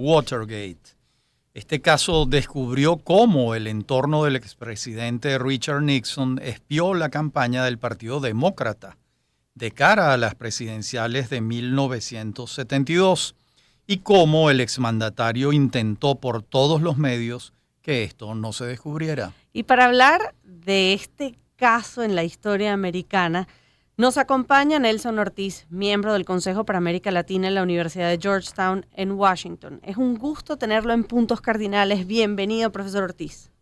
Watergate. Este caso descubrió cómo el entorno del expresidente Richard Nixon espió la campaña del Partido Demócrata de cara a las presidenciales de 1972 y cómo el exmandatario intentó por todos los medios que esto no se descubriera. Y para hablar de este caso en la historia americana, nos acompaña Nelson Ortiz, miembro del Consejo para América Latina en la Universidad de Georgetown en Washington. Es un gusto tenerlo en Puntos Cardinales. Bienvenido, profesor Ortiz.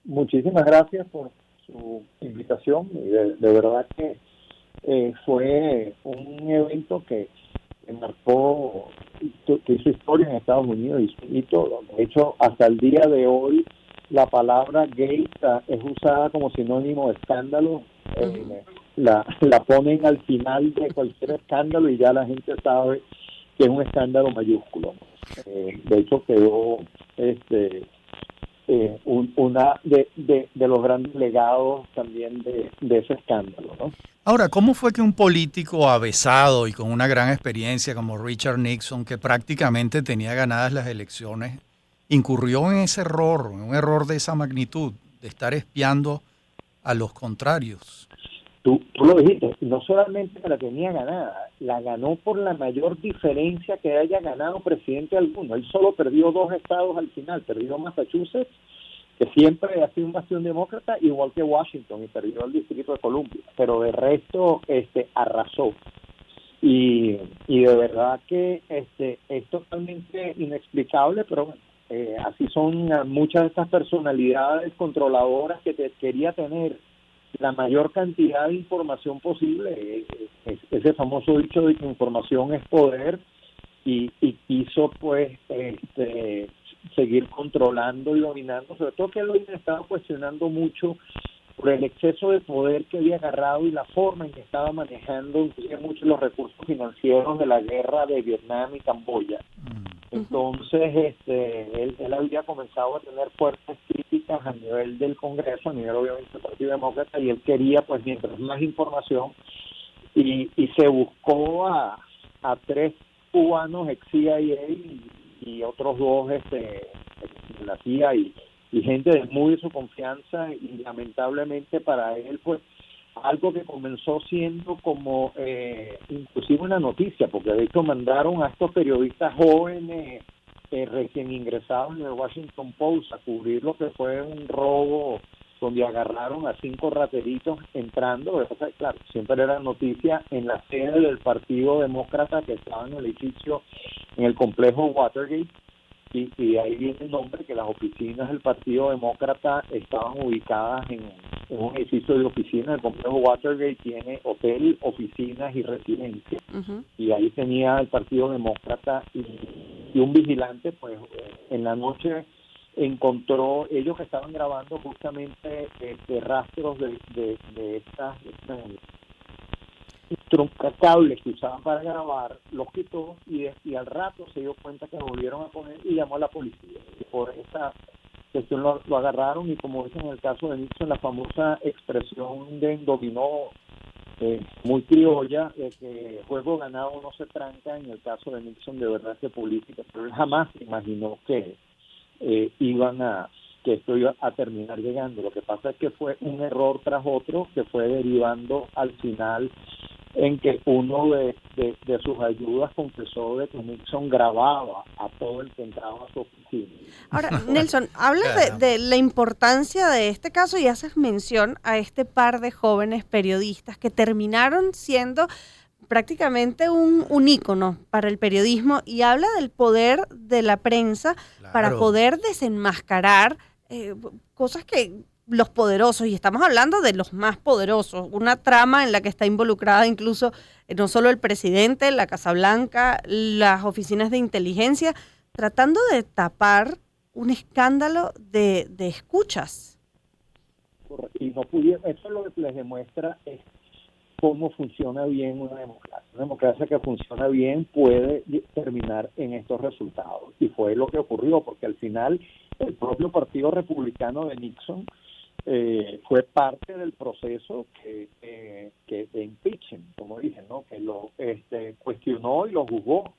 Muchísimas gracias por su invitación. De verdad que fue un evento que marcó, que hizo historia en Estados Unidos y todo. De hecho, hasta el día de hoy, la palabra gay es usada como sinónimo de escándalo. La ponen al final de cualquier escándalo y ya la gente sabe que es un escándalo mayúsculo. De hecho, quedó una de los grandes legados también de ese escándalo, ¿no? Ahora, ¿cómo fue que un político avesado y con una gran experiencia como Richard Nixon, que prácticamente tenía ganadas las elecciones, incurrió en ese error, en un error de esa magnitud, de estar espiando a los contrarios? Tú lo dijiste, no solamente la tenía ganada, la ganó por la mayor diferencia que haya ganado presidente alguno. Él solo perdió 2 estados al final, perdió Massachusetts, que siempre ha sido un bastión demócrata, igual que Washington, y perdió el Distrito de Columbia, pero de resto arrasó. Y de verdad que es totalmente inexplicable, pero bueno, así son muchas de estas personalidades controladoras que quería tener la mayor cantidad de información posible, ese famoso dicho de que información es poder, y quiso pues seguir controlando y dominando, sobre todo que él hoy estaba cuestionando mucho por el exceso de poder que había agarrado y la forma en que estaba manejando inclusive muchos los recursos financieros de la guerra de Vietnam y Camboya. Entonces, él había comenzado a tener fuertes críticas a nivel del Congreso, a nivel obviamente del Partido Demócrata, y él quería, pues, mientras más información, y se buscó a 3 cubanos ex-CIA y otros 2 de la CIA y gente de muy de su confianza, y lamentablemente para él, pues, algo que comenzó siendo como inclusive una noticia, porque de hecho mandaron a estos periodistas jóvenes recién ingresados en el Washington Post a cubrir lo que fue un robo donde agarraron a 5 rateritos entrando. O sea, claro, siempre era noticia en la sede del Partido Demócrata que estaba en el edificio, en el complejo Watergate. Y de ahí viene el nombre, que las oficinas del Partido Demócrata estaban ubicadas en un edificio de oficinas. El complejo Watergate tiene hotel, oficinas y residencia. Y ahí tenía el Partido Demócrata y un vigilante, pues en la noche encontró, ellos que estaban grabando justamente rastros de estas cables que usaban para grabar, los quitó y al rato se dio cuenta que lo volvieron a poner y llamó a la policía. Y por esa cuestión lo agarraron, y como dicen en el caso de Nixon, la famosa expresión de dominó muy criolla, de que juego ganado no se tranca. En el caso de Nixon, de verdad que política, pero él jamás imaginó que que esto iba a terminar llegando. Lo que pasa es que fue un error tras otro que fue derivando al final en que uno de sus ayudas confesó de que Nixon grababa a todo el que entraba a su oficina. Ahora, Nelson, hablas de la importancia de este caso y haces mención a este par de jóvenes periodistas que terminaron siendo prácticamente un ícono para el periodismo, y habla del poder de la prensa para poder desenmascarar cosas que los poderosos, y estamos hablando de los más poderosos, una trama en la que está involucrada incluso no solo el presidente, la Casa Blanca, las oficinas de inteligencia, tratando de tapar un escándalo de escuchas. Y no pudieron, eso es lo que les demuestra es cómo funciona bien una democracia. Una democracia que funciona bien puede terminar en estos resultados. Y fue lo que ocurrió, porque al final el propio Partido Republicano de Nixon fue parte del proceso que de impeachment, como dicen, ¿no? Que lo cuestionó y lo juzgó.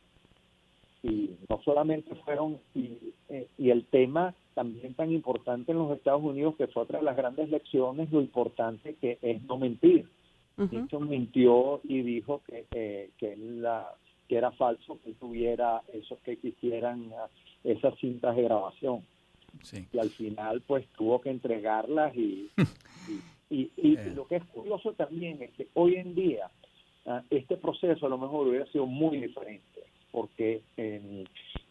y no solamente fueron, y el tema también tan importante en los Estados Unidos, que fue otra de las grandes lecciones, lo importante que es no mentir. Nixon mintió y dijo que era falso que tuviera esos que quisieran esas cintas de grabación. Sí. Y al final pues tuvo que entregarlas y lo que es curioso también es que hoy en día este proceso a lo mejor hubiera sido muy diferente, porque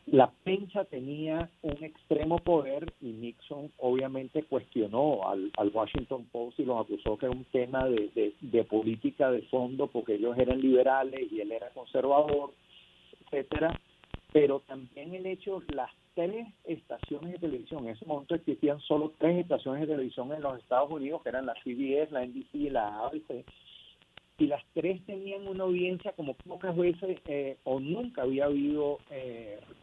la prensa tenía un extremo poder y Nixon obviamente cuestionó al Washington Post y los acusó que era un tema de política de fondo, porque ellos eran liberales y él era conservador, etcétera. Pero también el hecho, las 3 estaciones de televisión, en ese momento existían solo 3 estaciones de televisión en los Estados Unidos, que eran la CBS, la NBC y la ABC, y las 3 tenían una audiencia como pocas veces o nunca había habido.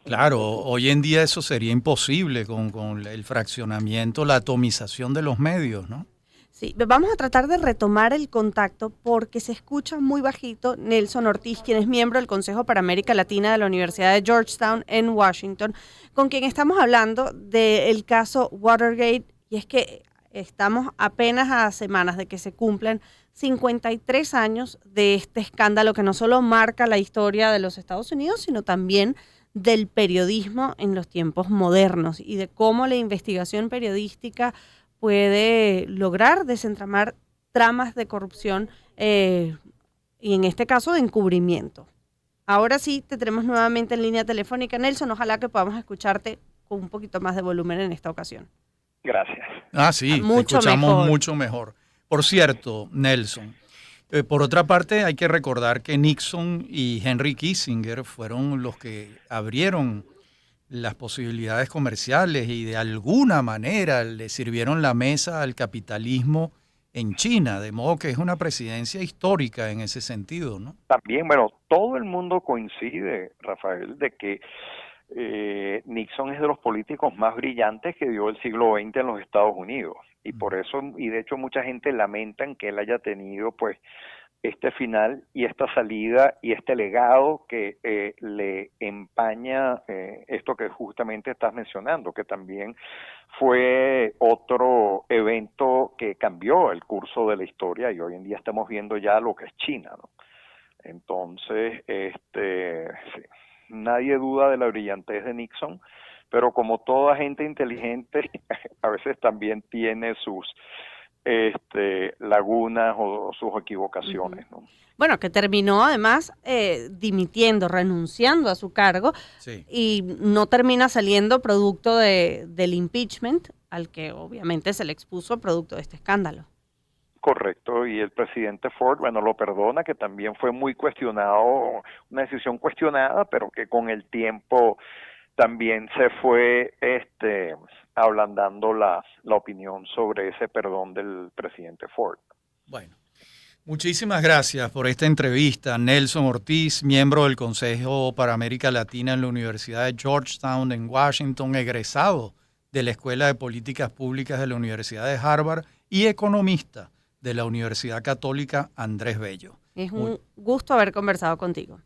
Claro, hoy en día eso sería imposible con el fraccionamiento, la atomización de los medios, ¿no? Sí, vamos a tratar de retomar el contacto porque se escucha muy bajito. Nelson Ortiz, quien es miembro del Consejo para América Latina de la Universidad de Georgetown en Washington, con quien estamos hablando del caso Watergate, y es que estamos apenas a semanas de que se cumplan 53 años de este escándalo que no solo marca la historia de los Estados Unidos, sino también del periodismo en los tiempos modernos y de cómo la investigación periodística puede lograr desentramar tramas de corrupción y en este caso de encubrimiento. Ahora sí, te tenemos nuevamente en línea telefónica, Nelson. Ojalá que podamos escucharte con un poquito más de volumen en esta ocasión. Gracias. Sí, te escuchamos mucho mejor. Por cierto, Nelson, por otra parte hay que recordar que Nixon y Henry Kissinger fueron los que abrieron las posibilidades comerciales y de alguna manera le sirvieron la mesa al capitalismo en China, de modo que es una presidencia histórica en ese sentido, ¿no? También, bueno, todo el mundo coincide, Rafael, de que Nixon es de los políticos más brillantes que dio el siglo XX en los Estados Unidos, y por eso, y de hecho mucha gente lamenta en que él haya tenido pues este final y esta salida y este legado que le empaña esto que justamente estás mencionando, que también fue otro evento que cambió el curso de la historia, y hoy en día estamos viendo ya lo que es China, ¿no? Entonces, sí, nadie duda de la brillantez de Nixon, pero como toda gente inteligente, a veces también tiene sus lagunas o sus equivocaciones, ¿no? Bueno, que terminó además dimitiendo, renunciando a su cargo, sí, y no termina saliendo producto del impeachment, al que obviamente se le expuso producto de este escándalo. Correcto, y el presidente Ford, bueno, lo perdona, que también fue muy cuestionado, una decisión cuestionada, pero que con el tiempo también se fue ablandando la opinión sobre ese perdón del presidente Ford. Bueno, muchísimas gracias por esta entrevista, Nelson Ortiz, miembro del Consejo para América Latina en la Universidad de Georgetown en Washington, egresado de la Escuela de Políticas Públicas de la Universidad de Harvard y economista de la Universidad Católica Andrés Bello. Es un gusto haber conversado contigo.